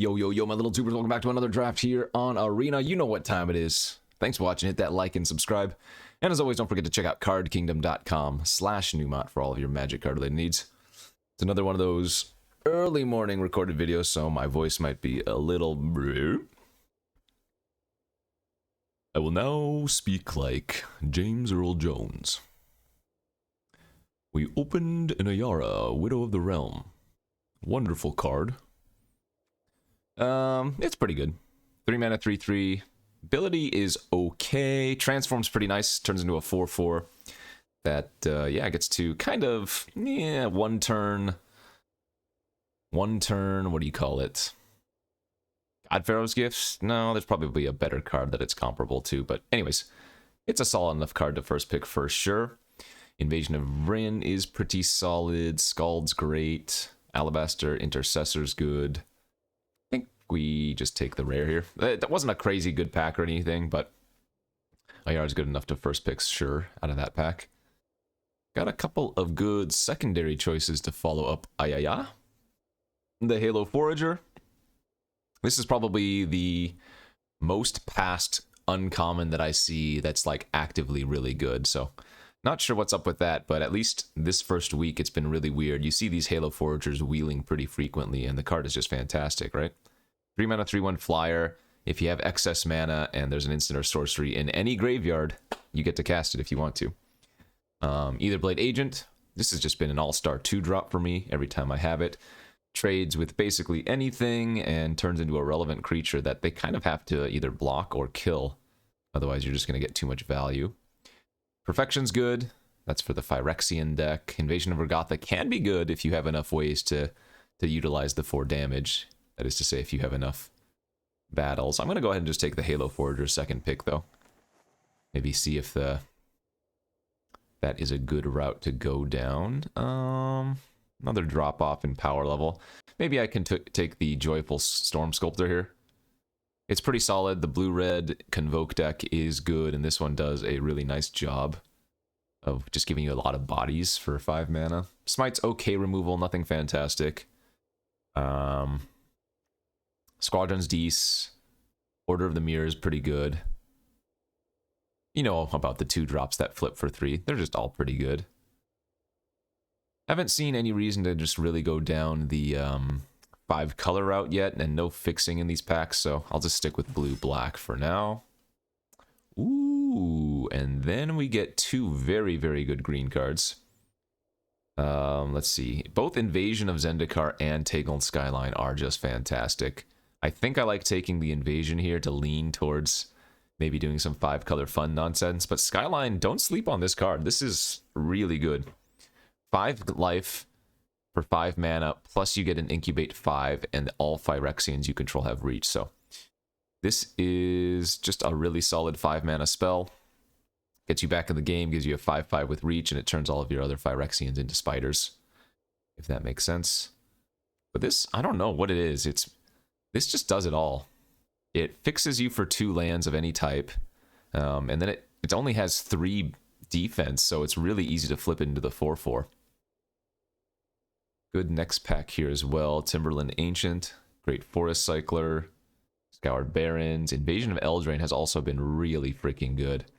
Yo, yo, yo, my little tubers, welcome back to another draft here on Arena. You know what time it is. Thanks for watching. Hit that like and subscribe. And as always, don't forget to check out cardkingdom.com/Numat for all of your Magic card related needs. It's another one of those early morning recorded videos, so my voice might be a little... I will now speak like James Earl Jones. We opened an Ayara, Widow of the Realm. Wonderful card. It's pretty good. 3 mana, 3/3. Ability is okay. Transform's pretty nice. Turns into a 4/4. That, yeah, gets to kind of, one turn, what do you call it? God Pharaoh's Gifts? No, there's probably a better card that it's comparable to. But anyways, it's a solid enough card to first pick for sure. Invasion of Vryn is pretty solid. Scald's great. Alabaster Intercessor's good. I think we just take the rare here. That wasn't a crazy good pack or anything, but Ayara's good enough to first pick, sure, out of that pack. Got a couple of good secondary choices to follow up Ayaya. The Halo Forager. This is probably the most past uncommon that I see that's like actively really good, so not sure what's up with that, but at least this first week it's been really weird. You see these Halo Foragers wheeling pretty frequently, and the card is just fantastic, right? 3 mana, 3/1 flyer. If you have excess mana and there's an instant or sorcery in any graveyard, you get to cast it if you want to. Either Blade Agent. This has just been an all-star 2-drop for me every time I have it. Trades with basically anything and turns into a relevant creature that they kind of have to either block or kill. Otherwise, you're just going to get too much value. Perfection's good. That's for the Phyrexian deck. Invasion of Urgatha can be good if you have enough ways to utilize the 4 damage. That is to say, if you have enough battles. I'm going to go ahead and just take the Halo Forager second pick, though. Maybe see if that is a good route to go down. Another drop-off in power level. Maybe I can take the Joyful Storm Sculptor here. It's pretty solid. The blue-red Convoke deck is good, and this one does a really nice job of just giving you a lot of bodies for 5 mana. Smite's okay removal, nothing fantastic. Squadron's Deece. Order of the Mirror is pretty good. You know about the 2 drops that flip for 3. They're just all pretty good. Haven't seen any reason to just really go down the 5 color route yet, and no fixing in these packs, so I'll just stick with blue-black for now. Ooh, and then we get 2 very, very good green cards. Let's see. Both Invasion of Zendikar and Tegel Skyline are just fantastic. I think I like taking the Invasion here to lean towards maybe doing some 5-color fun nonsense, but Skyline, don't sleep on this card. This is really good. 5 life for 5 mana, plus you get an Incubate 5, and all Phyrexians you control have reach. So this is just a really solid 5 mana spell. Gets you back in the game, gives you a 5/5 with reach, and it turns all of your other Phyrexians into spiders, if that makes sense. But this, I don't know what it is. This just does it all. It fixes you for 2 lands of any type, and then it only has 3 defense, so it's really easy to flip it into the 4/4. Good next pack here as well. Timberland Ancient, Great Forest Cycler, Scoured Barrens. Invasion of Eldraine has also been really freaking good.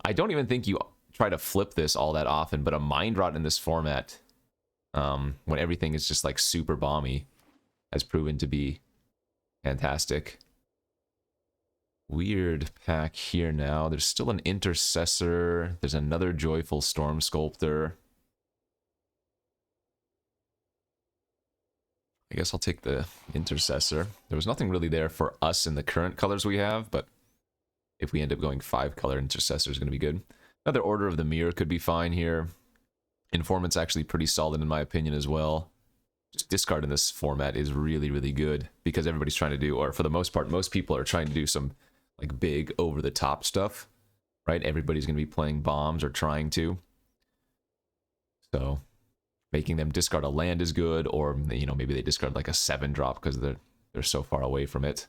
I don't even think you try to flip this all that often, but a Mind Rot in this format, when everything is just like super bomby, has proven to be fantastic. Weird pack here now. There's still an Intercessor. There's another Joyful Storm Sculptor. I guess I'll take the Intercessor. There was nothing really there for us in the current colors we have, but if we end up going 5-color, Intercessor is going to be good. Another Order of the Mirror could be fine here. Informant's actually pretty solid in my opinion as well. Just discard in this format is really, really good because everybody's trying to do, or for the most part, most people are trying to do some like big over-the-top stuff, right? Everybody's going to be playing bombs or trying to. So making them discard a land is good, or you know, maybe they discard like a 7-drop because they're so far away from it.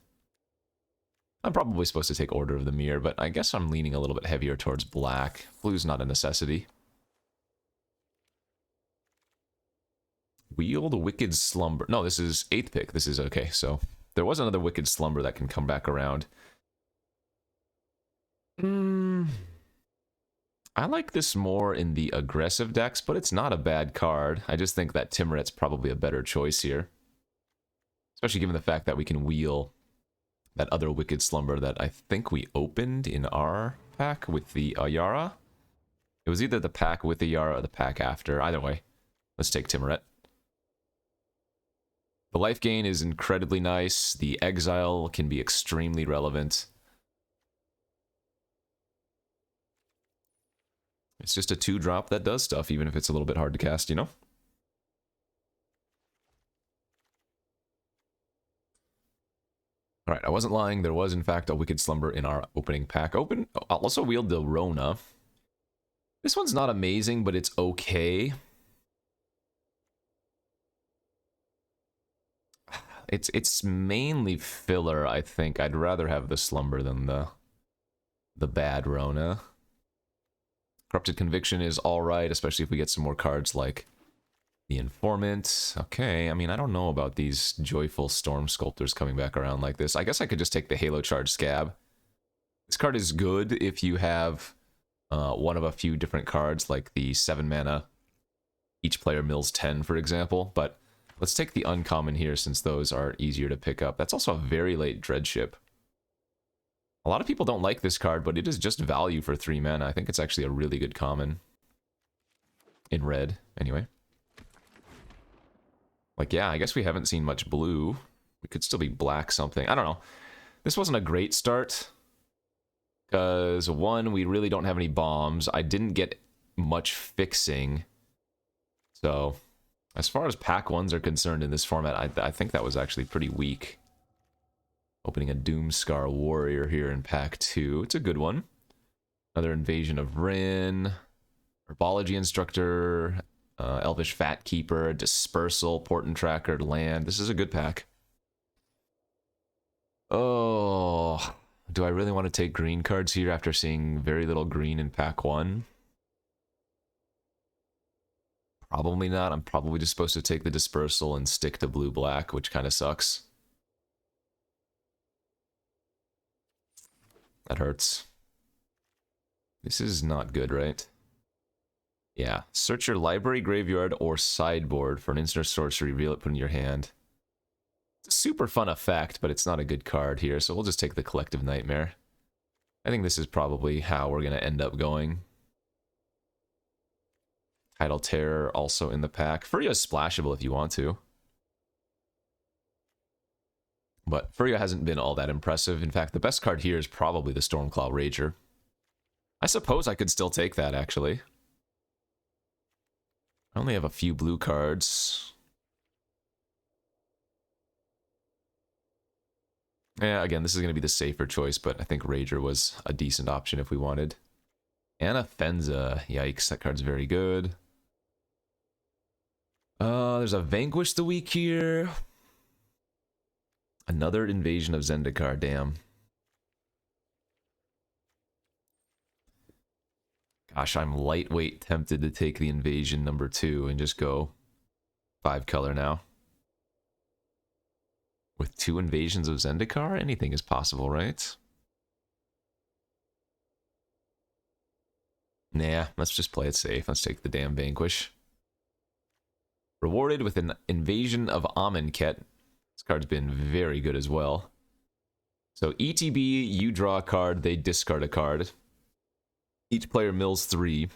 I'm probably supposed to take Order of the Mirror, but I guess I'm leaning a little bit heavier towards black. Blue's not a necessity. Wield Wicked Slumber. No, this is 8th pick. This is okay. So there was another Wicked Slumber that can come back around. I like this more in the aggressive decks, but it's not a bad card. I just think that Timuret's probably a better choice here. Especially given the fact that we can wheel that other Wicked Slumber that I think we opened in our pack with the Ayara. It was either the pack with the Ayara or the pack after. Either way, let's take Timuret. The life gain is incredibly nice. The exile can be extremely relevant. It's just a 2-drop that does stuff, even if it's a little bit hard to cast, you know? Alright, I wasn't lying. There was, in fact, a Wicked Slumber in our opening pack. I'll also wield the Rona. This one's not amazing, but it's okay. It's mainly filler, I think. I'd rather have the Slumber than the bad Rona. Corrupted Conviction is alright, especially if we get some more cards like the Informant. Okay, I mean, I don't know about these Joyful Storm Sculptors coming back around like this. I guess I could just take the Halo Charge Scab. This card is good if you have one of a few different cards, like the 7 mana, each player mills 10, for example. But let's take the uncommon here, since those are easier to pick up. That's also a very late Dreadship. A lot of people don't like this card, but it is just value for 3 mana. I think it's actually a really good common. In red, anyway. Like, yeah, I guess we haven't seen much blue. We could still be black something. I don't know. This wasn't a great start. Because, one, we really don't have any bombs. I didn't get much fixing. So, as far as pack 1s are concerned in this format, I think that was actually pretty weak. Opening a Doomscar Warrior here in pack 2. It's a good one. Another Invasion of Rin. Herbology Instructor. Elvish Fat Keeper. Dispersal. Portent Tracker. Land. This is a good pack. Oh, do I really want to take green cards here after seeing very little green in pack 1? Probably not. I'm probably just supposed to take the Dispersal and stick to blue-black, which kind of sucks. That hurts. This is not good, right? Yeah. Search your library, graveyard, or sideboard for an instant sorcery. Reveal it, put it in your hand. It's a super fun effect, but it's not a good card here, so we'll just take the Collective Nightmare. I think this is probably how we're going to end up going. Tidal Terror also in the pack. Furia is splashable if you want to. But Furia hasn't been all that impressive. In fact, the best card here is probably the Stormclaw Rager. I suppose I could still take that, actually. I only have a few blue cards. Yeah, again, this is going to be the safer choice, but I think Rager was a decent option if we wanted. Anna Fenza. Yikes, that card's very good. There's a Vanquish the Week here. Another Invasion of Zendikar, damn. Gosh, I'm lightweight tempted to take the Invasion number 2 and just go 5-color now. With 2 Invasions of Zendikar, anything is possible, right? Nah, let's just play it safe. Let's take the damn Vanquish. Rewarded with an Invasion of Amonkhet. This card's been very good as well. So ETB, you draw a card, they discard a card. Each player mills 3.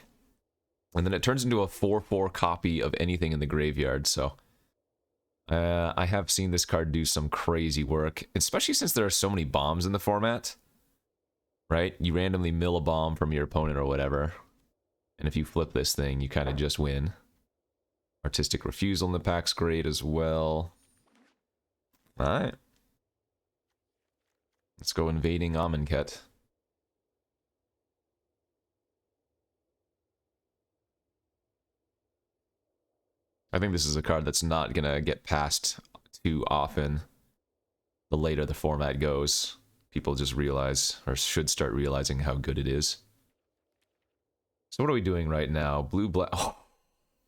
And then it turns into a 4/4 copy of anything in the graveyard, so... I have seen this card do some crazy work, especially since there are so many bombs in the format. Right? You randomly mill a bomb from your opponent or whatever. And if you flip this thing, you kind of just win. Artistic Refusal in the pack's great as well. Alright. Let's go invading Amonkhet. I think this is a card that's not going to get passed too often. The later the format goes, people just realize, or should start realizing how good it is. So what are we doing right now? Blue, black... Oh,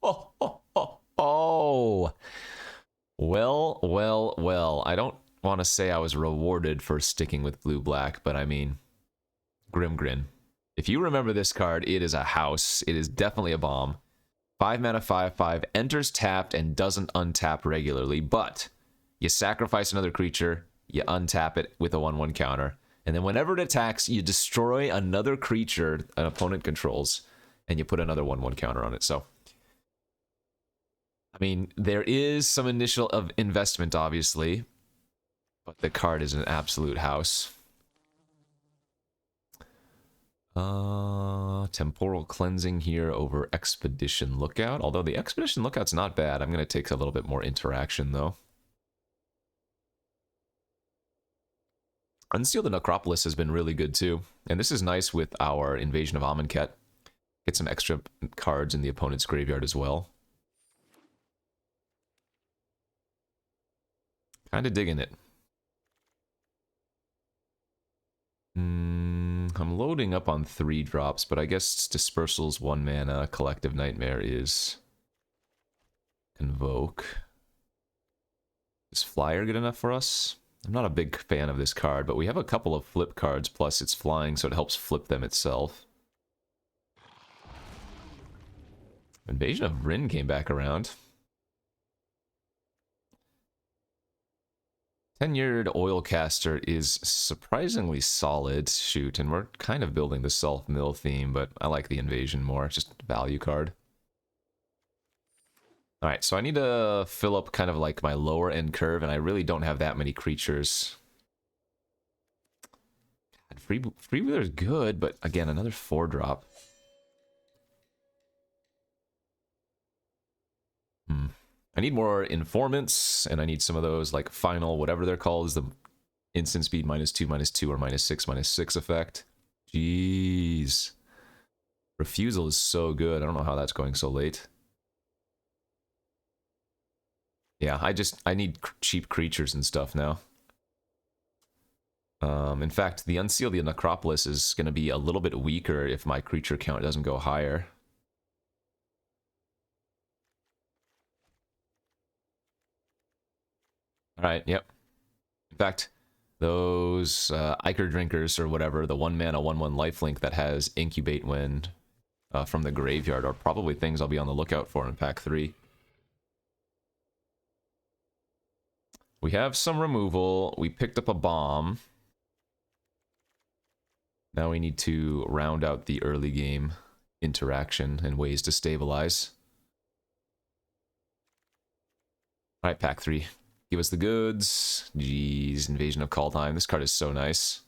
oh, oh, oh. Oh, well. I don't want to say I was rewarded for sticking with blue-black, but I mean, Grin. If you remember this card, it is a house. It is definitely a bomb. 5 mana, 5/5, enters tapped and doesn't untap regularly, but you sacrifice another creature, you untap it with a 1/1 counter, and then whenever it attacks, you destroy another creature an opponent controls, and you put another 1/1 counter on it. So, I mean, there is some initial of investment, obviously, but the card is an absolute house. Temporal Cleansing here over Expedition Lookout. Although the Expedition Lookout's not bad. I'm going to take a little bit more interaction, though. Unseal the Necropolis has been really good, too. And this is nice with our Invasion of Amonkhet. Get some extra cards in the opponent's graveyard as well. Kind of digging it. I'm loading up on 3 drops, but I guess Dispersal's 1 mana, Collective Nightmare is Convoke. Is Flyer good enough for us? I'm not a big fan of this card, but we have a couple of flip cards, plus it's flying, so it helps flip them itself. Invasion of Rin came back around. Tenured Oilcaster is surprisingly solid. Shoot, and we're kind of building the self-mill theme, but I like the Invasion more. It's just a value card. Alright, so I need to fill up kind of like my lower end curve, and I really don't have that many creatures. God, Freewheeler's good, but again, another 4-drop. I need more informants, and I need some of those, like, final, whatever they're called, is the instant speed -2/-2 or -6/-6 effect. Jeez. Refusal is so good. I don't know how that's going so late. Yeah, I need cheap creatures and stuff now. In fact, the Unseal the Necropolis is going to be a little bit weaker if my creature count doesn't go higher. Alright, yep. In fact, those Ichor Drinkers or whatever, the 1 mana 1/1 lifelink that has Incubate when from the graveyard are probably things I'll be on the lookout for in pack 3. We have some removal. We picked up a bomb. Now we need to round out the early game interaction and ways to stabilize. Alright, pack 3. Give us the goods. Jeez, Invasion of Kaldheim. This card is so nice.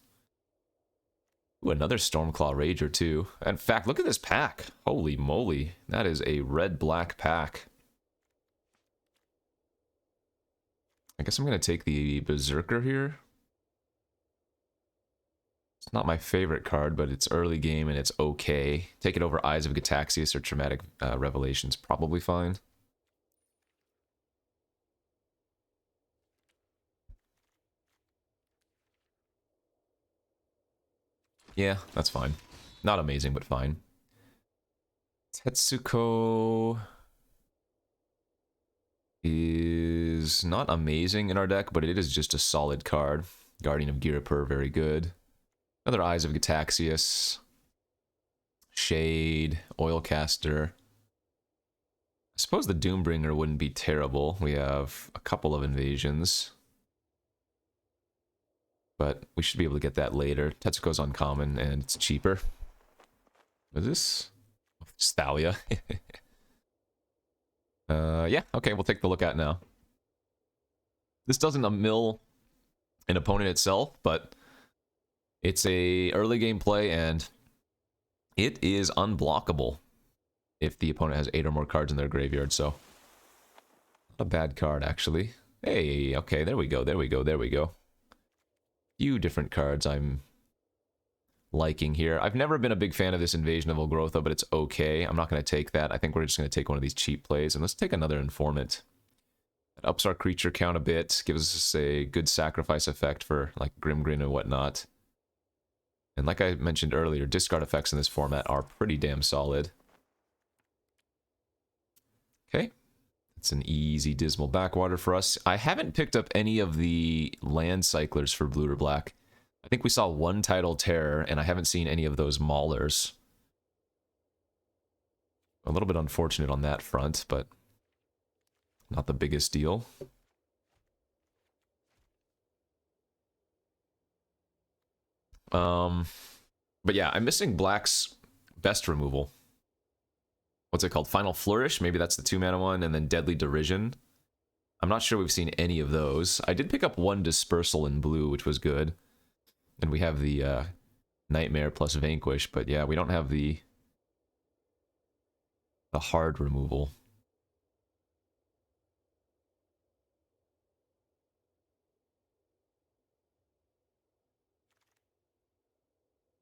Ooh, another Stormclaw Rager, too. In fact, look at this pack. Holy moly. That is a red-black pack. I guess I'm going to take the Berserker here. It's not my favorite card, but it's early game and it's okay. Take it over Eyes of Gitaxias or Traumatic Revelations. Probably fine. Yeah, that's fine. Not amazing, but fine. Tetsuko is not amazing in our deck, but it is just a solid card. Guardian of Girapur, very good. Another Eyes of Gitaxias. Shade, Oilcaster. I suppose the Doombringer wouldn't be terrible. We have a couple of invasions. But we should be able to get that later. Tetsuko's uncommon, and it's cheaper. What is this? Thalia. Yeah, okay, we'll take the look at now. This doesn't mill an opponent itself, but it's a early game play, and it is unblockable if the opponent has 8 or more cards in their graveyard, so not a bad card, actually. Hey, okay, there we go. Few different cards I'm liking here. I've never been a big fan of this Invasion of Olgrotha, but it's okay. I'm not going to take that. I think we're just going to take one of these cheap plays, and let's take another Informant. That ups our creature count a bit, gives us a good sacrifice effect for like Grim and whatnot. And like I mentioned earlier, discard effects in this format are pretty damn solid. Okay, It's an easy Dismal Backwater for us. I haven't picked up any of the land cyclers for blue or black. I think we saw one Tidal Terror, and I haven't seen any of those Maulers. A little bit unfortunate on that front, but not the biggest deal. But yeah, I'm missing black's best removal. What's it called? Final Flourish? Maybe that's the 2-mana one, and then Deadly Derision. I'm not sure we've seen any of those. I did pick up one Dispersal in blue, which was good. And we have the Nightmare plus Vanquish, but yeah, we don't have the hard removal.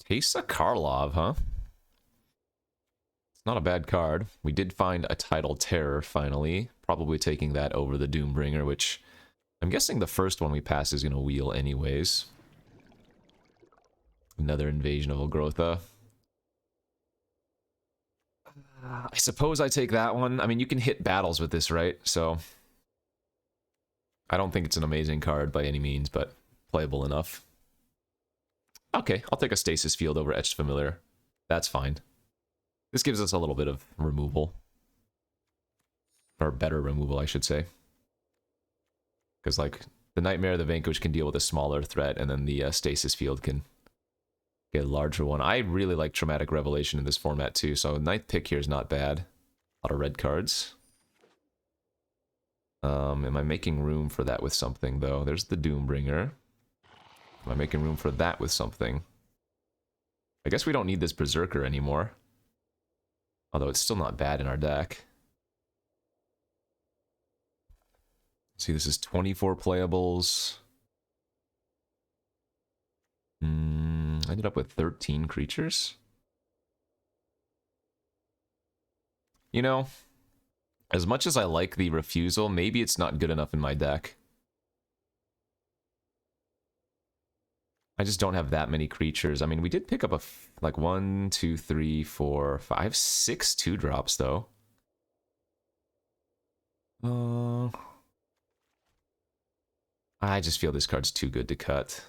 Teysa Karlov, huh? It's not a bad card. We did find a Tidal Terror, finally. Probably taking that over the Doombringer, which I'm guessing the first one we pass is going to wheel anyways. Another Invasion of Olgrotha. I suppose I take that one. I mean, you can hit battles with this, right? So I don't think it's an amazing card by any means, but playable enough. Okay, I'll take a Stasis Field over Etched Familiar. That's fine. This gives us a little bit of removal. Or better removal, I should say. Because, like, the Nightmare, the Vanquish can deal with a smaller threat, and then the Stasis Field can get a larger one. I really like Traumatic Revelation in this format, too, so ninth pick here is not bad. A lot of red cards. Am I making room for that with something, though? There's the Doombringer. Am I making room for that with something? I guess we don't need this Berserker anymore. Although it's still not bad in our deck. See, this is 24 playables. I ended up with 13 creatures. You know, as much as I like the refusal, maybe it's not good enough in my deck. I just don't have that many creatures. I mean, we did pick up like 1, 2, 3, 4, 5, 6 2-drops, though. I just feel this card's too good to cut.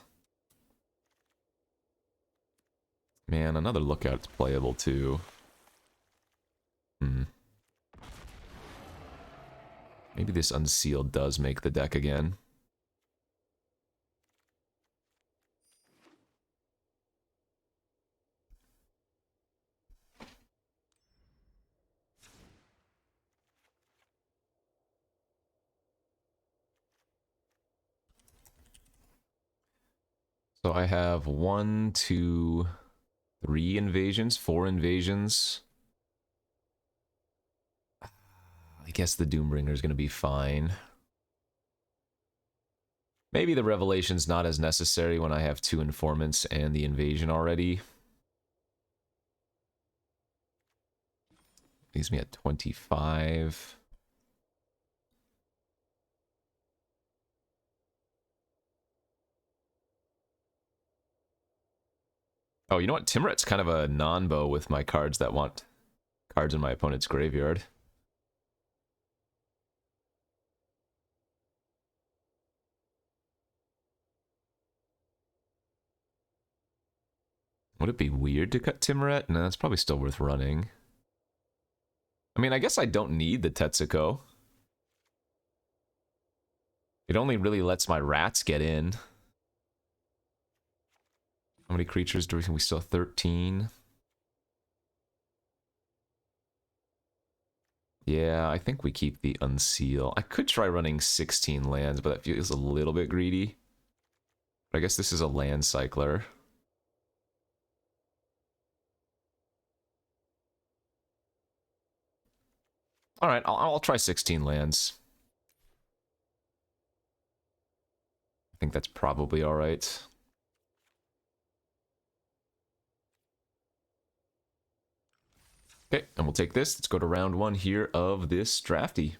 Man, another Lookout's playable, too. Maybe this Unsealed does make the deck again. So I have 1, 2, 3 invasions, 4 invasions. I guess the Doombringer is going to be fine. Maybe the Revelation's not as necessary when I have 2 Informants and the Invasion already. Leaves me at 25. Oh, you know what? Timuret's kind of a non-bow with my cards that want cards in my opponent's graveyard. Would it be weird to cut Timuret? No, it's probably still worth running. I mean, I guess I don't need the Tetsuko. It only really lets my rats get in. How many creatures do we still have? 13? Yeah, I think we keep the Unseal. I could try running 16 lands, but that feels a little bit greedy. But I guess this is a land cycler. Alright, I'll try 16 lands. I think that's probably alright. Okay, and we'll take this. Let's go to round 1 here of this drafty.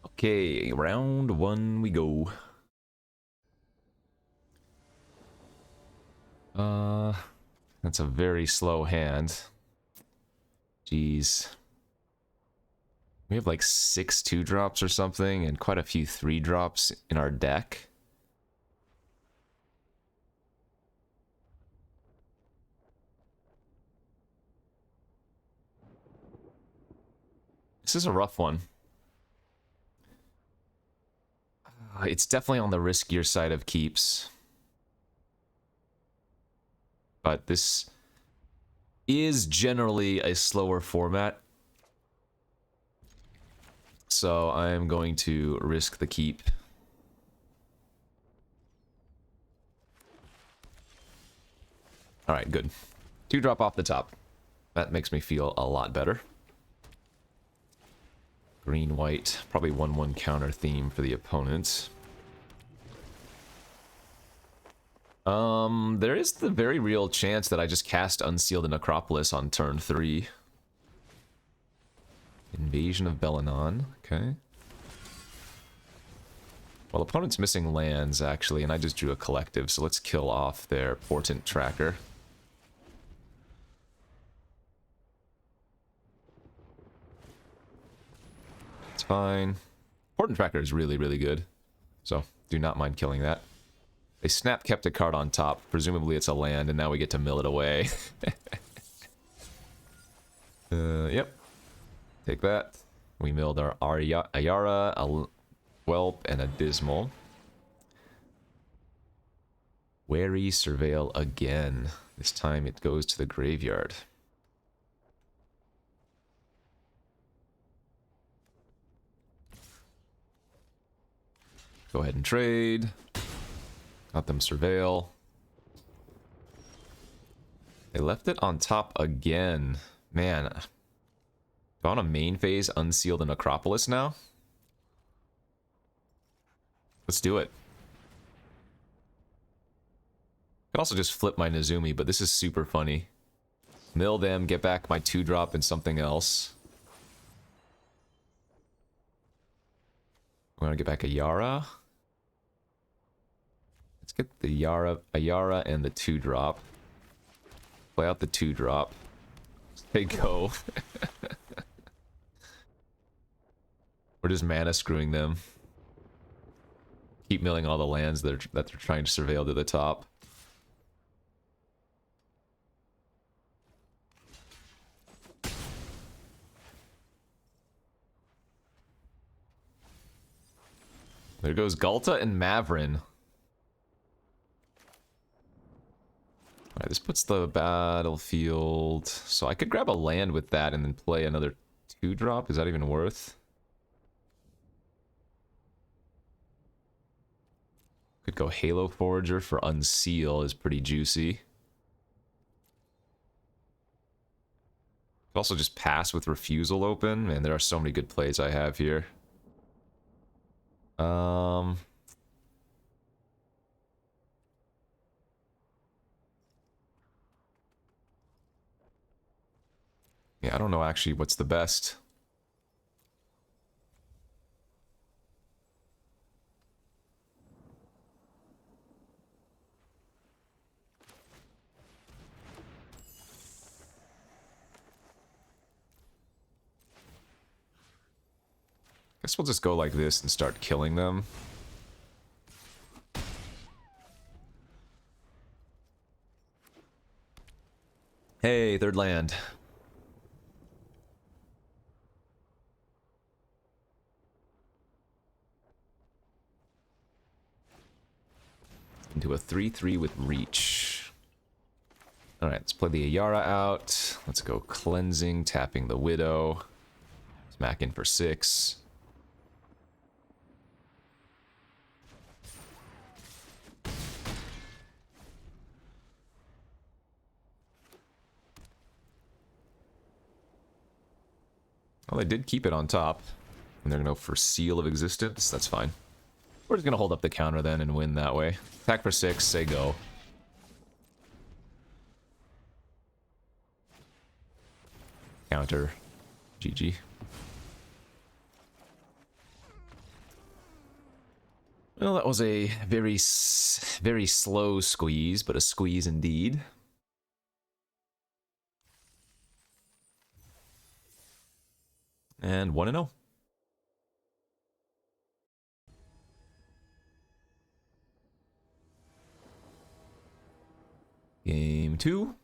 Okay, round 1 we go. That's a very slow hand. Jeez. We have like 6 2-drops or something, and quite a few 3-drops in our deck. This is a rough one. It's definitely on the riskier side of keeps. But this is generally a slower format. So I'm going to risk the keep. Alright, good. 2-drop off the top. That makes me feel a lot better. Green, white. Probably 1/1 counter theme for the opponent. There is the very real chance that I just cast Unseal the Necropolis on turn 3. Invasion of Belanon. Okay. Well, opponent's missing lands, actually, and I just drew a collective, so let's kill off their Portent Tracker. It's fine. Portent Tracker is really, really good, so do not mind killing that. They snap kept a card on top. Presumably it's a land, and now we get to mill it away. Yep. Take that. We milled our Ayara, a Whelp, and a Dismal. Wary Surveil again. This time it goes to the graveyard. Go ahead and trade. Got them Surveil. They left it on top again. Man. Do I want to main phase Unseal the Necropolis now? Let's do it. I could also just flip my Nezumi, but this is super funny. Mill them, get back my 2-drop and something else. I want to get back a Yara. Let's get the Ayara and the 2-drop. Play out the 2-drop. They go. We're just mana screwing them. Keep milling all the lands that they're trying to surveil to the top. There goes Galta and Mavrin. Alright, this puts the battlefield... So I could grab a land with that and then play another 2-drop. Is that even worth? Could go Halo Forager for Unseal, is pretty juicy. Could also just pass with Refusal open. Man, there are so many good plays I have here. Yeah, I don't know actually what's the best. Guess we'll just go like this and start killing them. Hey, third land. Into a 3/3 with reach. Alright, let's play the Ayara out. Let's go Cleansing, tapping the Widow. Smack in for 6. Well, they did keep it on top. And they're going to go for Seal of Existence. That's fine. We're just going to hold up the counter then and win that way. Attack for 6, say go. Counter. GG. Well, that was a very slow squeeze, but a squeeze indeed. And 1-0. Game 2.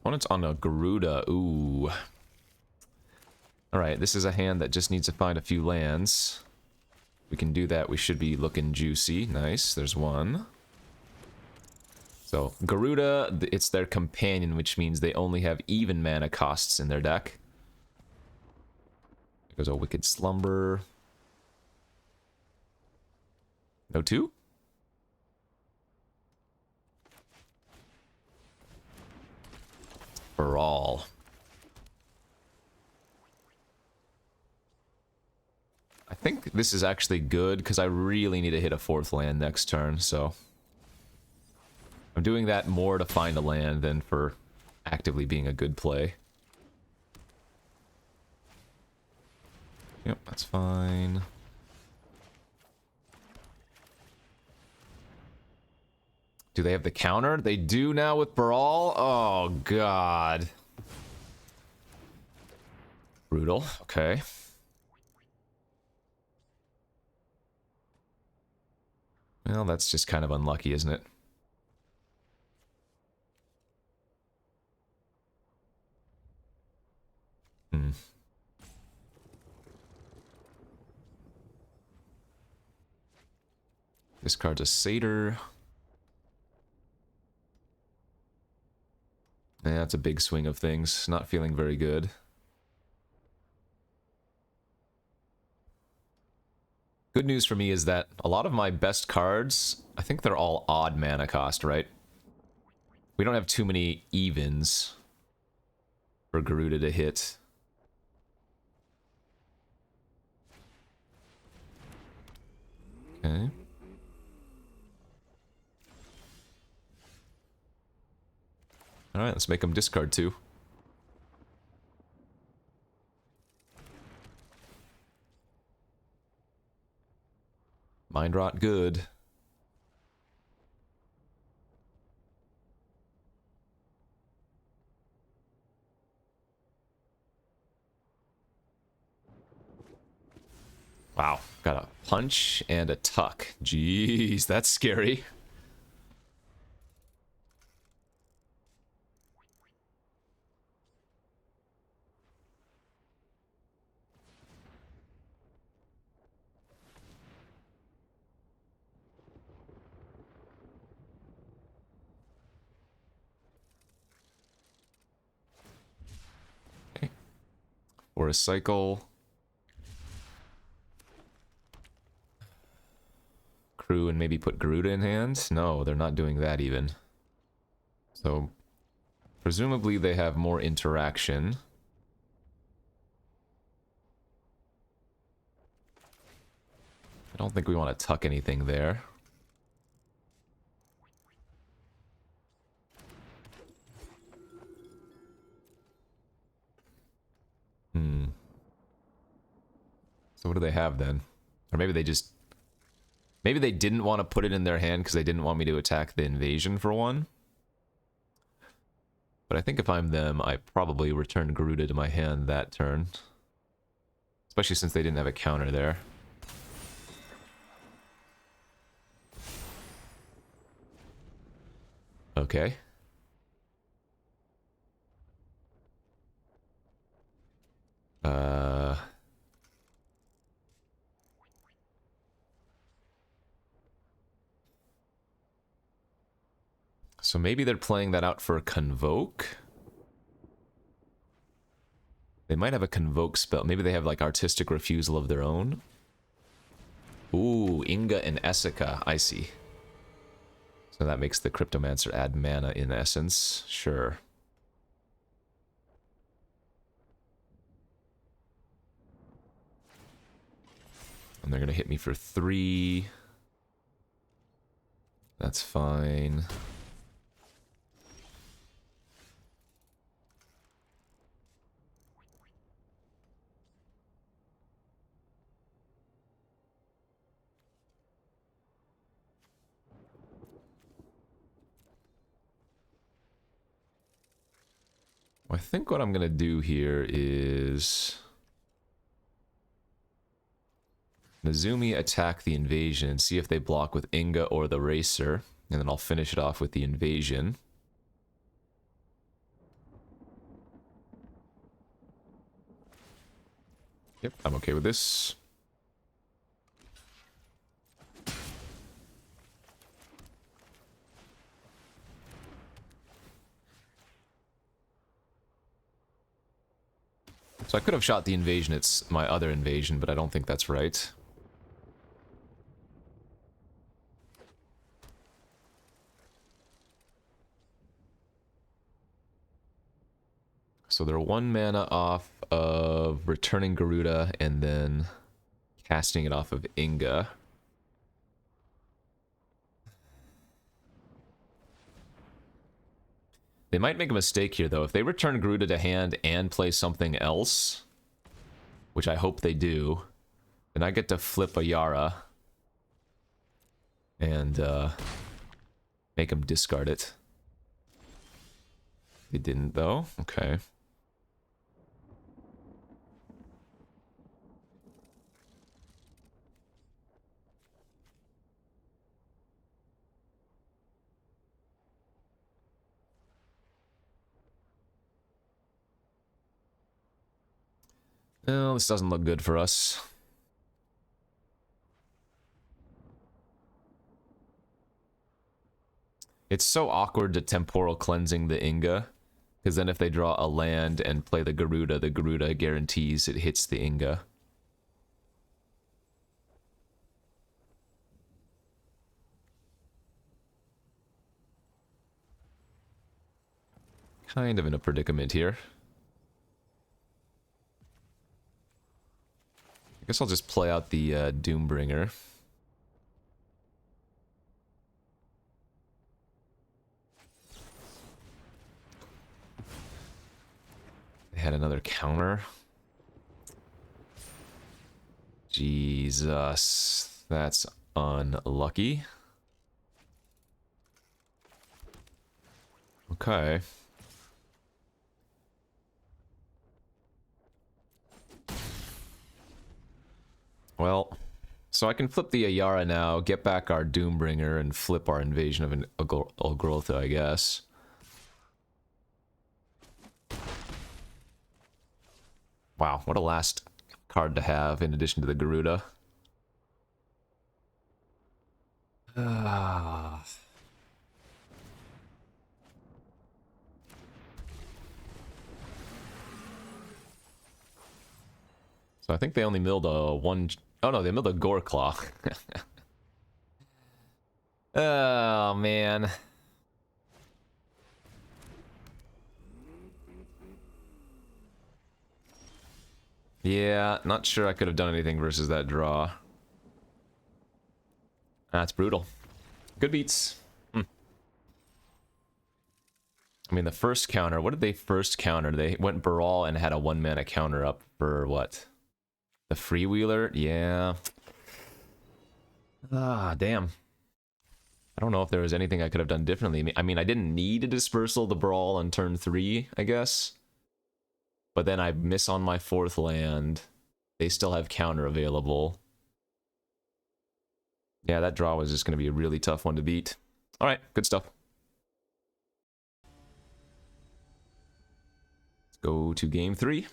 Opponent's on a Garuda. Ooh. Alright, this is a hand that just needs to find a few lands. We can do that. We should be looking juicy. Nice. There's one. So, Garuda, it's their companion, which means they only have even mana costs in their deck. There's a Wicked Slumber. No 2? For all. I think this is actually good because I really need to hit a 4th land next turn, so I'm doing that more to find a land than for actively being a good play. Yep, that's fine. Do they have the counter? They do now with Baral? Oh, God. Brutal. Okay. Well, that's just kind of unlucky, isn't it? This card's a Satyr. Yeah, that's a big swing of things. Not feeling very good. Good news for me is that a lot of my best cards, I think they're all odd mana cost, right? We don't have too many evens for Garuda to hit. Okay. Alright, let's make them discard 2. Mind Rot, good. Wow, got a punch and a tuck. Jeez, that's scary. Okay. For a cycle. Crew and maybe put Garuda in hand? No, they're not doing that even. So, presumably they have more interaction. I don't think we want to tuck anything there. So what do they have then? Or maybe they just... Maybe they didn't want to put it in their hand because they didn't want me to attack the invasion for one. But I think if I'm them, I probably return Garuda to my hand that turn. Especially since they didn't have a counter there. Okay. So maybe they're playing that out for a Convoke? They might have a Convoke spell. Maybe they have, like, Artistic Refusal of their own? Ooh, Inga and Essica. I see. So that makes the Cryptomancer add mana in essence. Sure. And they're going to hit me for 3. That's fine. I think what I'm going to do here is... Nezumi attack the invasion and see if they block with Inga or the Racer. And then I'll finish it off with the invasion. Yep, I'm okay with this. So I could have shot the invasion, it's my other invasion, but I don't think that's right. So they're 1 mana off of returning Garuda and then casting it off of Inga. They might make a mistake here, though. If they return Garuda to hand and play something else, which I hope they do, then I get to flip a Yara and make them discard it. They didn't, though. Okay. Well, this doesn't look good for us. It's so awkward to temporal cleansing the Inga, because then if they draw a land and play the Garuda guarantees it hits the Inga. Kind of in a predicament here. I guess I'll just play out the Doombringer. They had another counter. Jesus, that's unlucky. Okay. Well, so I can flip the Ayara now, get back our Doombringer, and flip our invasion of an Ulgrotha, I guess. Wow, what a last card to have in addition to the Garuda. So I think they only milled a one... Oh no, they milled a Goreclaw. Oh, man. Yeah, not sure I could have done anything versus that draw. That's brutal. Good beats. I mean, the first counter, what did they first counter? They went Baral and had a 1 mana counter up for what? The Freewheeler? Yeah. Ah, damn. I don't know if there was anything I could have done differently. I mean, I didn't need to dispersal the Brawl on turn 3, I guess. But then I miss on my 4th land. They still have counter available. Yeah, that draw was just going to be a really tough one to beat. Alright, good stuff. Let's go to game 3.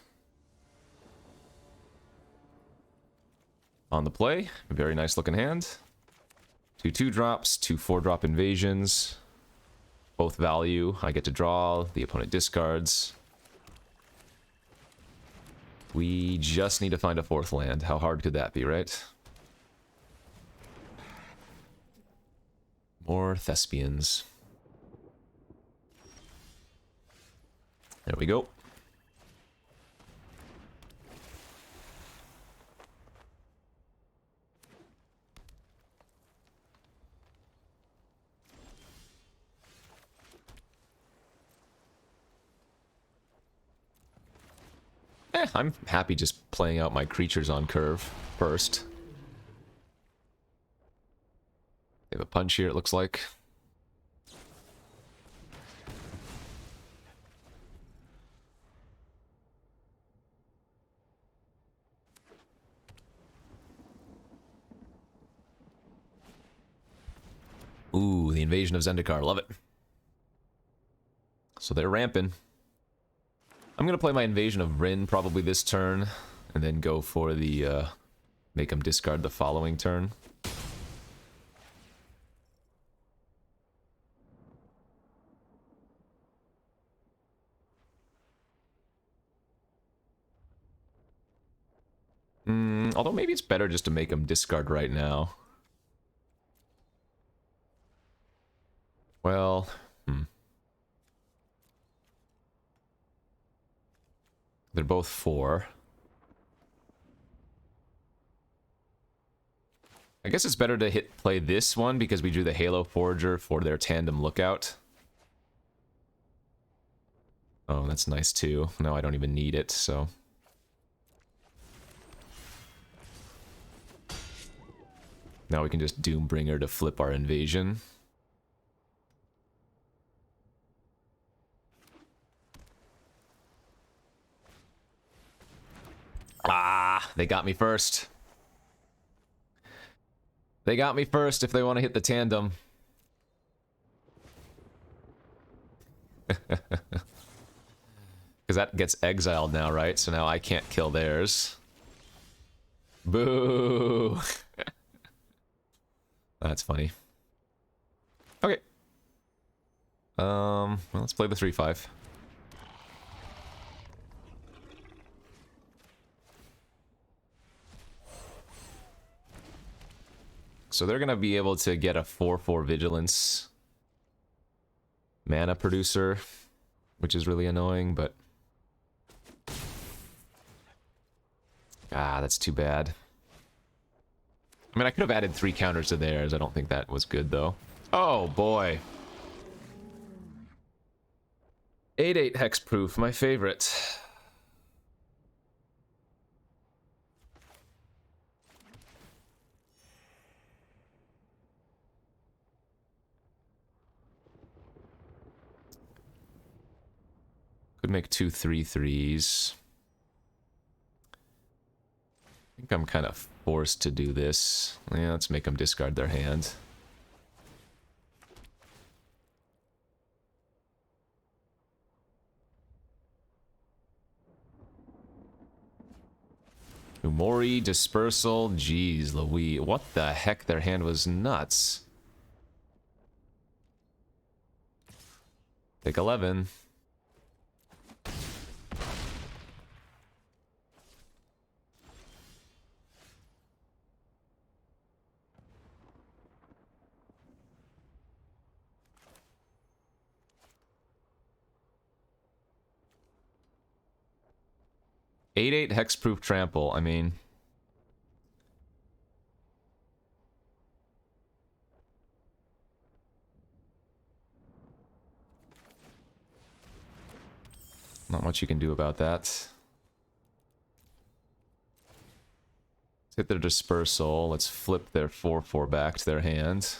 On the play, very nice looking hand. 2 2-drops, 2 4-drop invasions. Both value. I get to draw, the opponent discards. We just need to find a 4th land. How hard could that be, right? More Thespians. There we go. I'm happy just playing out my creatures on curve first. They have a punch here, it looks like. Ooh, the invasion of Zendikar. Love it. So they're ramping. I'm going to play my invasion of Rin probably this turn, and then go for the, make them discard the following turn. Although maybe it's better just to make them discard right now. Well, They're both 4. I guess it's better to play this one because we drew the Halo Forager for their tandem lookout. Oh, that's nice too. No, I don't even need it, so... Now we can just Doombringer to flip our invasion. Ah, they got me first. They got me first if they want to hit the tandem. Because that gets exiled now, right? So now I can't kill theirs. Boo! That's funny. Okay. Well, let's play the 3/5. So they're gonna be able to get a 4/4 vigilance mana producer, which is really annoying, but... Ah, that's too bad. I mean, I could have added 3 counters to theirs. I don't think that was good, though. Oh, boy. 8/8 hexproof, my favorite. Could make 2 3/3s. I think I'm kind of forced to do this. Yeah, let's make them discard their hand. Umori, Dispersal, jeez Louise. What the heck? Their hand was nuts. Take 11. Eight 8 hexproof trample. I mean, not much you can do about that. Let's hit their dispersal. Let's flip their 4/4 back to their hand.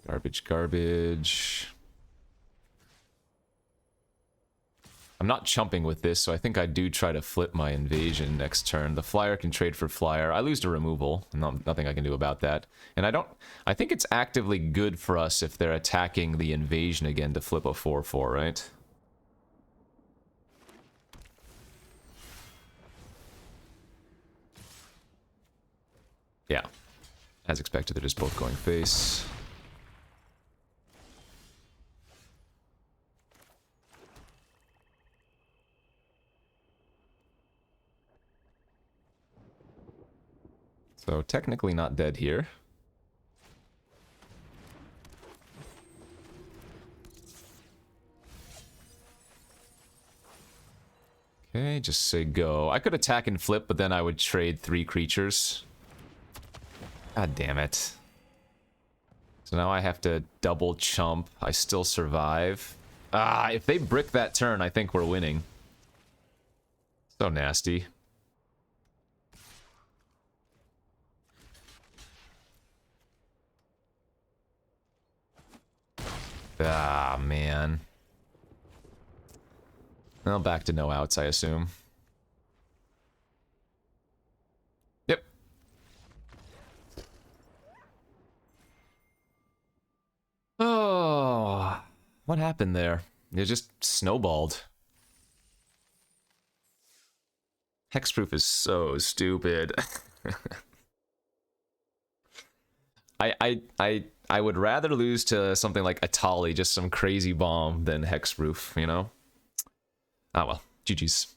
Garbage, garbage. I'm not chumping with this, so I think I do try to flip my invasion next turn. The flyer can trade for flyer. I lose to removal. Nothing I can do about that. And I think it's actively good for us if they're attacking the invasion again to flip a 4/4, right? Yeah. As expected, they're just both going face. So technically not dead here. Okay, just say go. I could attack and flip, but then I would trade 3 creatures. God damn it. So now I have to double chump. I still survive. Ah, if they brick that turn, I think we're winning. So nasty. Ah, man. Well, back to no outs, I assume. Yep. Oh, what happened there? It just snowballed. Hexproof is so stupid. I would rather lose to something like Atali, just some crazy bomb, than Hexproof, you know? Ah well, GG's.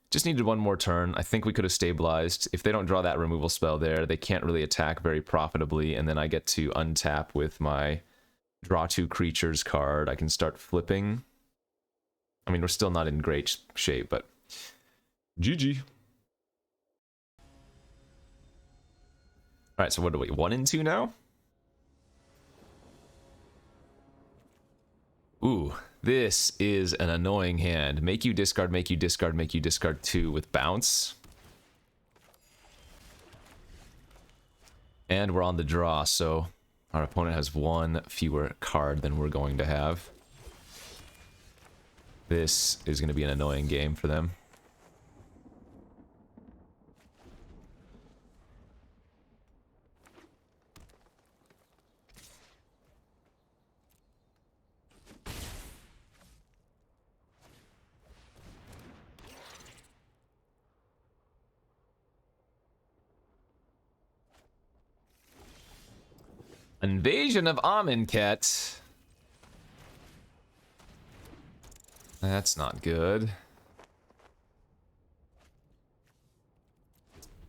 Just needed one more turn. I think we could have stabilized. If they don't draw that removal spell there, they can't really attack very profitably, and then I get to untap with my draw 2 creatures card. I can start flipping. I mean, we're still not in great shape, but GG. Alright, so what are we, 1 and 2 now? Ooh, this is an annoying hand. Make you discard, make you discard, make you discard 2 with bounce. And we're on the draw, so our opponent has 1 fewer card than we're going to have. This is going to be an annoying game for them. Invasion of Amonkhet. That's not good.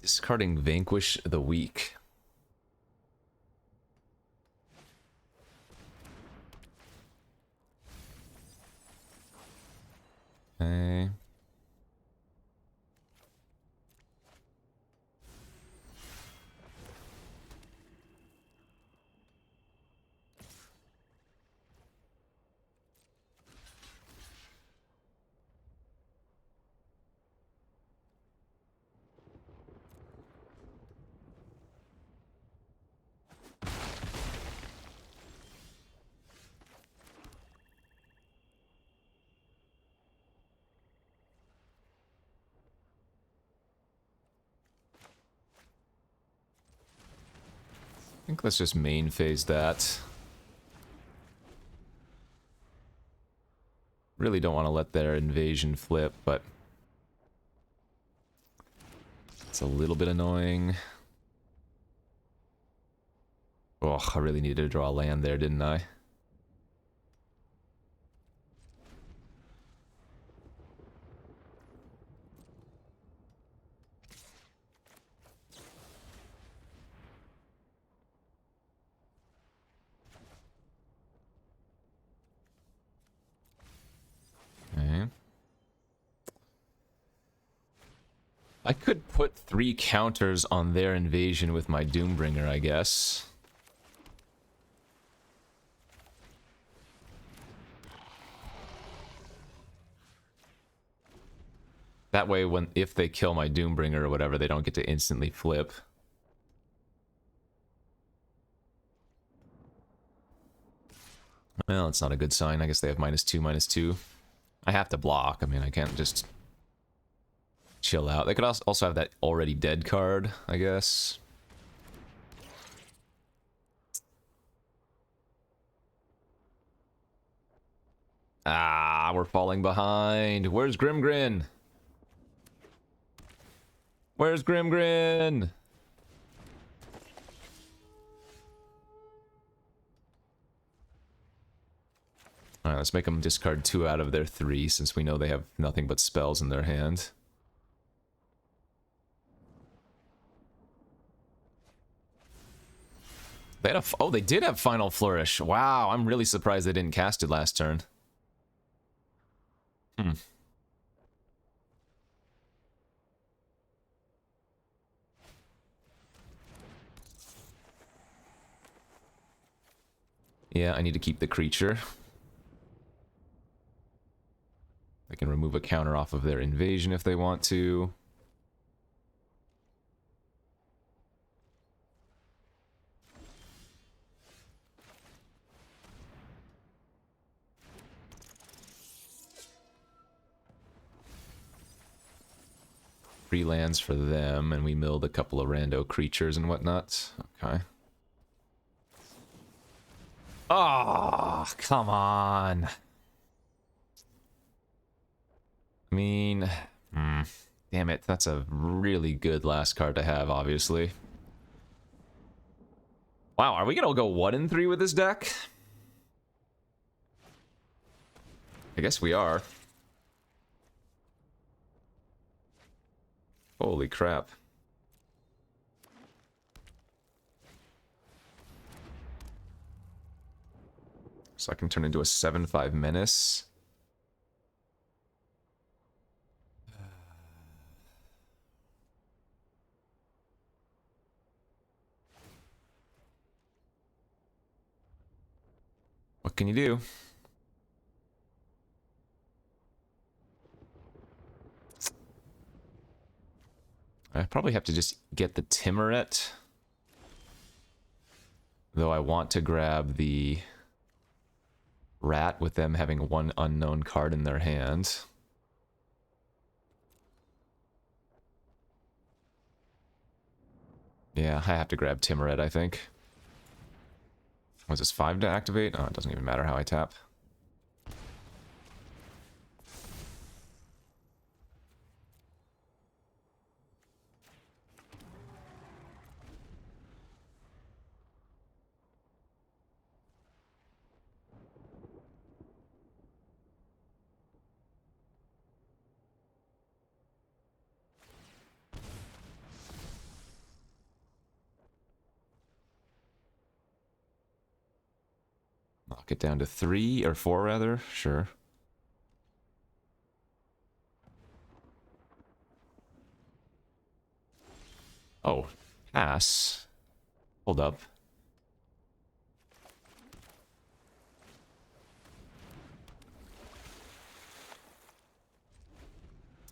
Discarding Vanquish the Weak. Okay. I think let's just main phase that. Really don't want to let their invasion flip, but it's a little bit annoying. Oh, I really needed to draw a land there, didn't I? Okay. I could put 3 counters on their invasion with my Doombringer, I guess. That way, if they kill my Doombringer or whatever, they don't get to instantly flip. Well, it's not a good sign. I guess they have -2, -2. I have to block. I mean, I can't just chill out. They could also have that already dead card, I guess. Ah, we're falling behind. Where's Grimgrin? Where's Grimgrin? Alright, let's make them discard 2 out of their 3, since we know they have nothing but spells in their hand. They had oh, they did have Final Flourish. Wow, I'm really surprised they didn't cast it last turn. Yeah, I need to keep the creature. They can remove a counter off of their invasion if they want to. 3 lands for them, and we milled a couple of rando creatures and whatnot. Okay. Oh, come on. I mean, damn it, that's a really good last card to have, obviously. Wow, are we gonna go 1-3 with this deck? I guess we are. Holy crap. So I can turn into a 7/5 menace. What can you do? I probably have to just get the Timuret. Though I want to grab the Rat with them having 1 unknown card in their hand. Yeah, I have to grab Timuret, I think. Was this 5 to activate? Oh, it doesn't even matter how I tap. Knock it down to 3, or 4 rather, sure. Oh, pass. Hold up.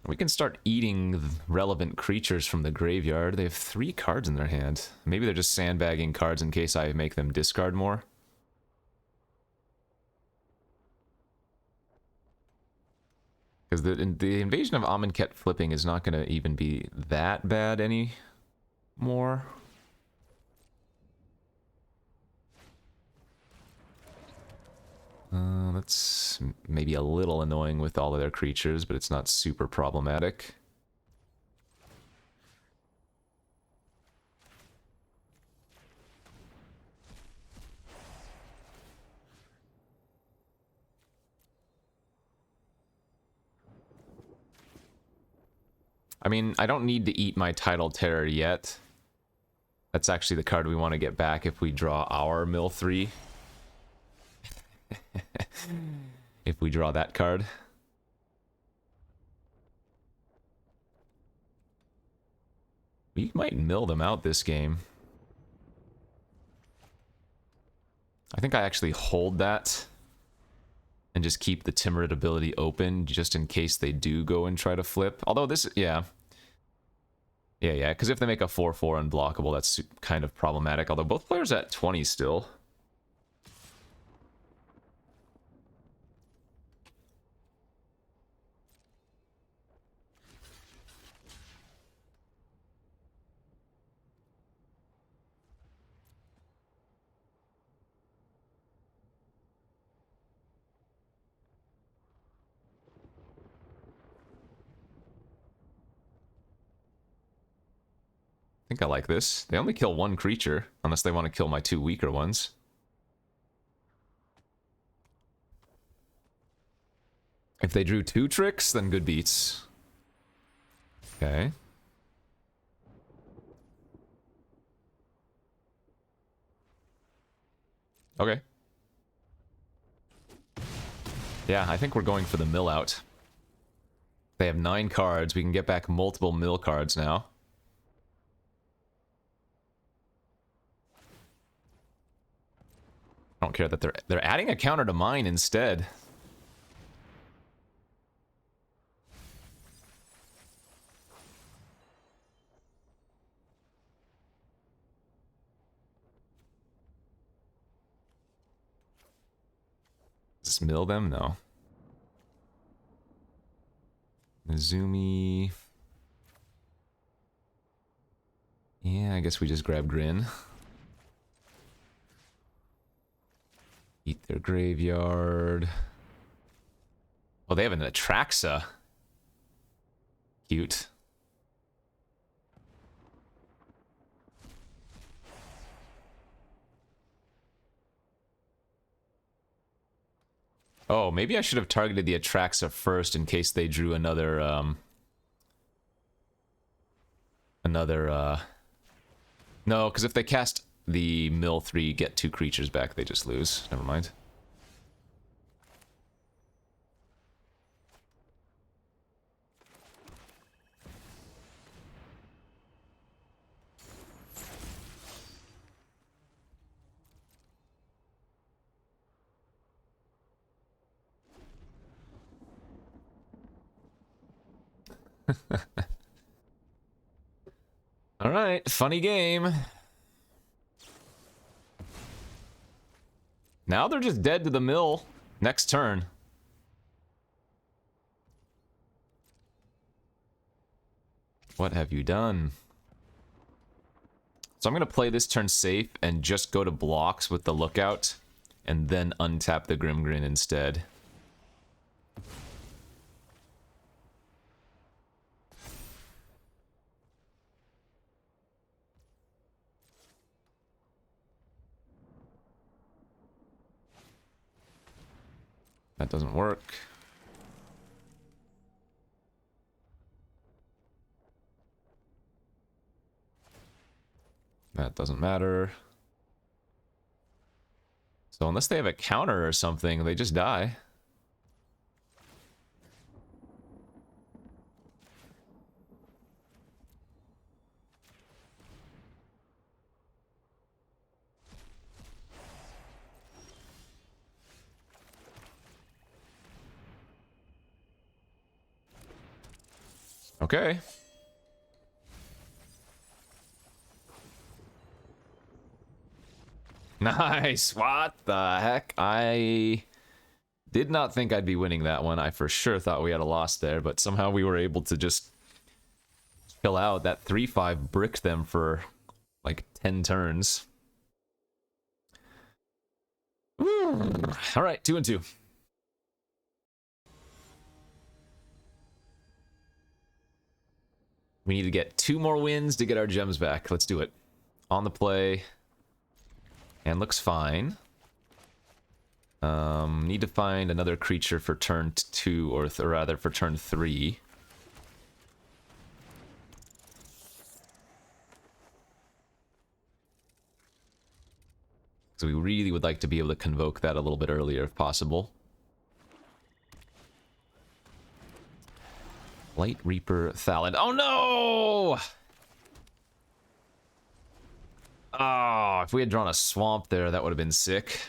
We can start eating relevant creatures from the graveyard. They have 3 cards in their hand. Maybe they're just sandbagging cards in case I make them discard more. Because the Invasion of Amonkhet flipping is not going to even be that bad anymore. That's maybe a little annoying with all of their creatures, but it's not super problematic. I mean, I don't need to eat my Tidal Terror yet. That's actually the card we want to get back if we draw our Mill 3. If we draw that card. We might mill them out this game. I think I actually hold that and just keep the Timuret ability open just in case they do go and try to flip. Although this, yeah, because if they make a 4/4 unblockable, that's kind of problematic. Although both players are at 20 still. I think I like this. They only kill 1 creature, unless they want to kill my 2 weaker ones. If they drew 2 tricks, then good beats. Okay. Okay. Yeah, I think we're going for the mill out. They have 9 cards. We can get back multiple mill cards now. I don't care that they're adding a counter to mine instead. Does this mill them? No. Izumi. Yeah, I guess we just grab Grin. Eat their graveyard. Oh, they have an Atraxa. Cute. Oh, maybe I should have targeted the Atraxa first in case they drew another, No, because if they cast the mill 3, get 2 creatures back, they just lose. Never mind. Alright, funny game. Now they're just dead to the mill. Next turn. What have you done? So I'm going to play this turn safe and just go to blocks with the Lookout, and then untap the Grim Grin instead. That doesn't work. That doesn't matter. So unless they have a counter or something, they just die. Okay. Nice. What the heck? I did not think I'd be winning that one. I for sure thought we had a loss there, but somehow we were able to just chill out. That 3-5 bricked them for like 10 turns. All right, 2-2. We need to get 2 more wins to get our gems back. Let's do it. On the play. And looks fine. Need to find another creature for turn 2, or rather for turn 3. So we really would like to be able to convoke that a little bit earlier if possible. Light Reaper Thalid. Oh no! Oh, if we had drawn a swamp there, that would have been sick.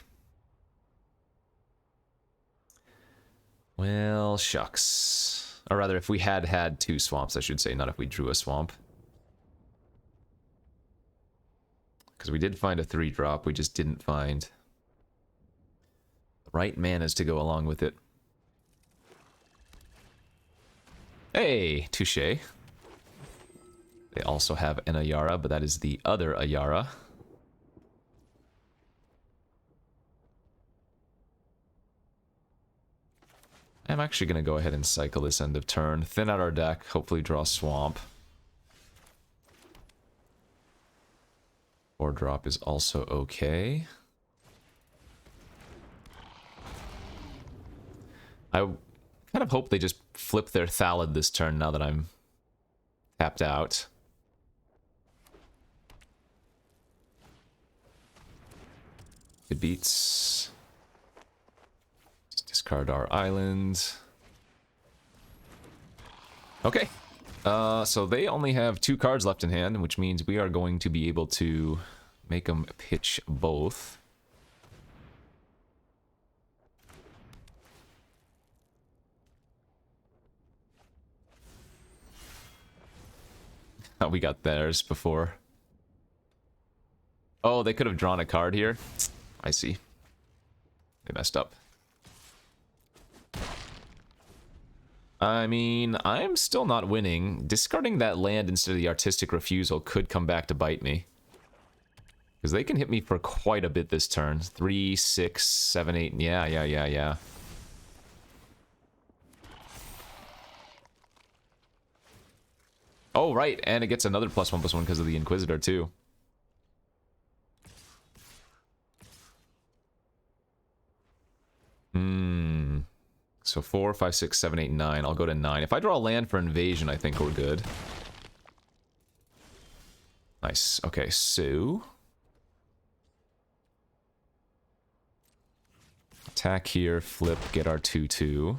Well, shucks. Or rather, if we had had 2 swamps, I should say, not if we drew a swamp. Because we did find a 3-drop, we just didn't find the right manas to go along with it. Hey, touche. They also have an Ayara, but that is the other Ayara. I'm actually going to go ahead and cycle this end of turn, thin out our deck, hopefully draw Swamp. 4-drop is also okay. I kind of hope they just flip their Thalid this turn now that I'm tapped out. Good beats. Just discard our island. Okay. So they only have 2 cards left in hand, which means we are going to be able to make them pitch both. We got theirs before. Oh, they could have drawn a card here. I see. They messed up. I mean, I'm still not winning. Discarding that land instead of the artistic refusal could come back to bite me. Because they can hit me for quite a bit this turn. 3, 6, 7, 8. Yeah. Oh, right. And it gets another +1/+1 because of the Inquisitor, too. So 4, 5, 6, 7, 8, 9. I'll go to 9. If I draw a land for invasion, I think we're good. Nice. Okay, so... attack here, flip, get our 2/2.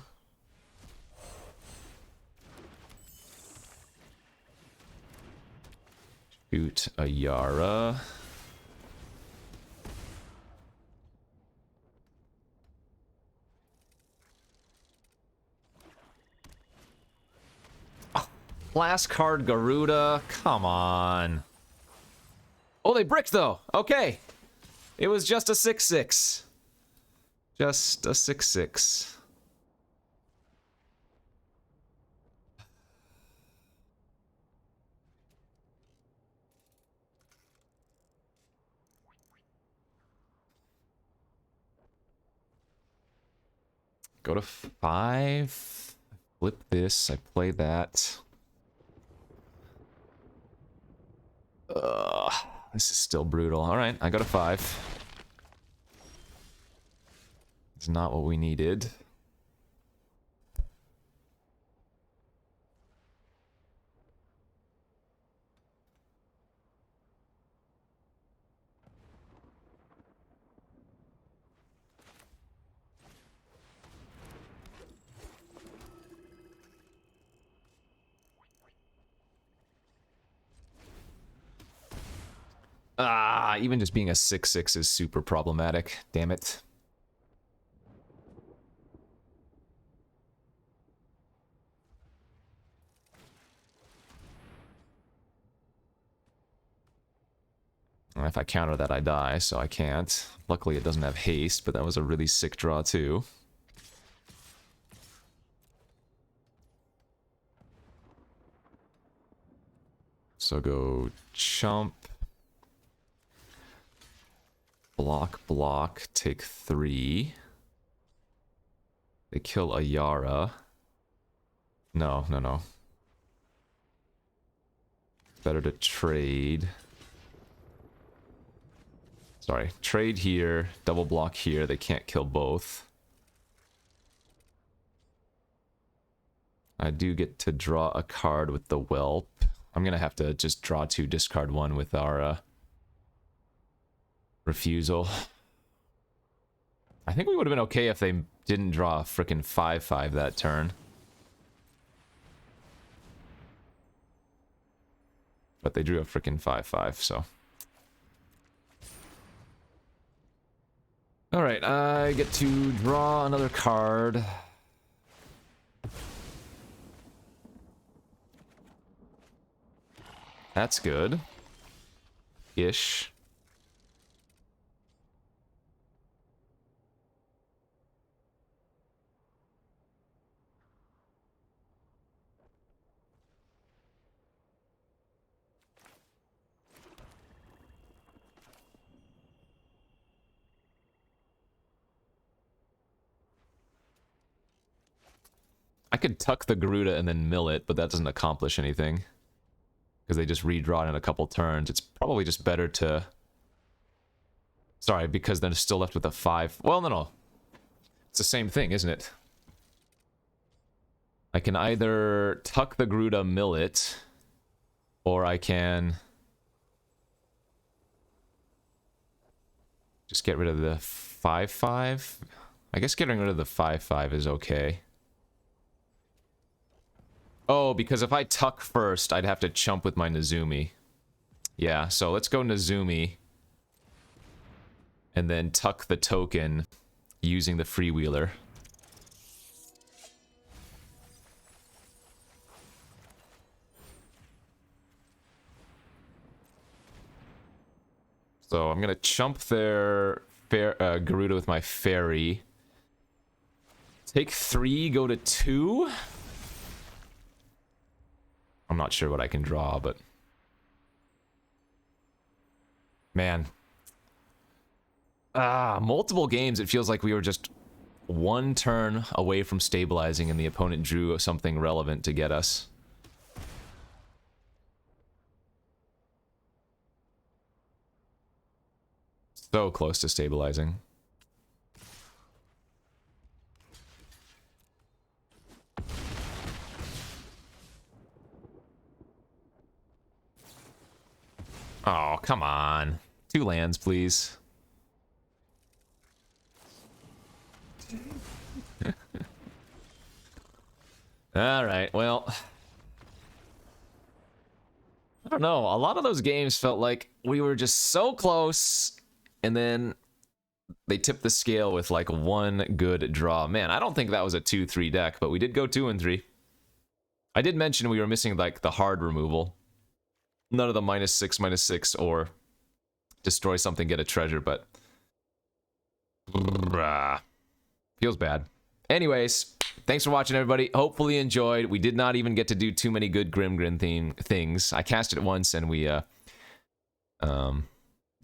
Shoot a Yara. Oh, last card Garuda. Come on. Oh, they bricked though. Okay. It was just a 6/6. Just a 6/6. Go to 5. Flip this. I play that. This is still brutal. Alright, I go to 5. It's not what we needed. Even just being a 6/6 is super problematic. Damn it. If I counter that, I die, so I can't. Luckily, it doesn't have haste, but that was a really sick draw, too. So go chump. Block, take 3. They kill a Yara. No. Better to trade. Sorry, trade here, double block here, they can't kill both. I do get to draw a card with the Whelp. I'm gonna have to just draw 2, discard 1 with our refusal. I think we would have been okay if they didn't draw a frickin' 5/5 that turn. But they drew a frickin' 5/5, so... Alright, I get to draw another card. That's good. Ish. I could tuck the Garuda and then mill it, but that doesn't accomplish anything. Because they just redraw it in a couple turns. It's probably just better to... Sorry, because they're still left with a 5. Well, no. It's the same thing, isn't it? I can either tuck the Garuda, mill it, or I can... just get rid of the 5/5. I guess getting rid of the 5/5 is okay. Oh, because if I tuck first, I'd have to chump with my Nezumi. Yeah, so let's go Nezumi. And then tuck the token using the freewheeler. So I'm gonna chump their Garuda with my fairy. Take 3, go to 2. I'm not sure what I can draw, but... Man. Multiple games, it feels like we were just one turn away from stabilizing and the opponent drew something relevant to get us. So close to stabilizing. Oh, come on. 2 lands, please. Alright, well... I don't know, a lot of those games felt like we were just so close, and then they tipped the scale with like one good draw. Man, I don't think that was a 2-3 deck, but we did go 2 and 3. I did mention we were missing like the hard removal. None of the -6/-6 or destroy something, get a treasure, but... Feels bad. Anyways, thanks for watching, everybody. Hopefully you enjoyed. We did not even get to do too many good Grim theme things. I cast it once and we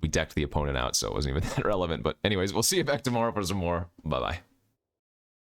decked the opponent out, so it wasn't even that relevant. But anyways, we'll see you back tomorrow for some more. Bye-bye.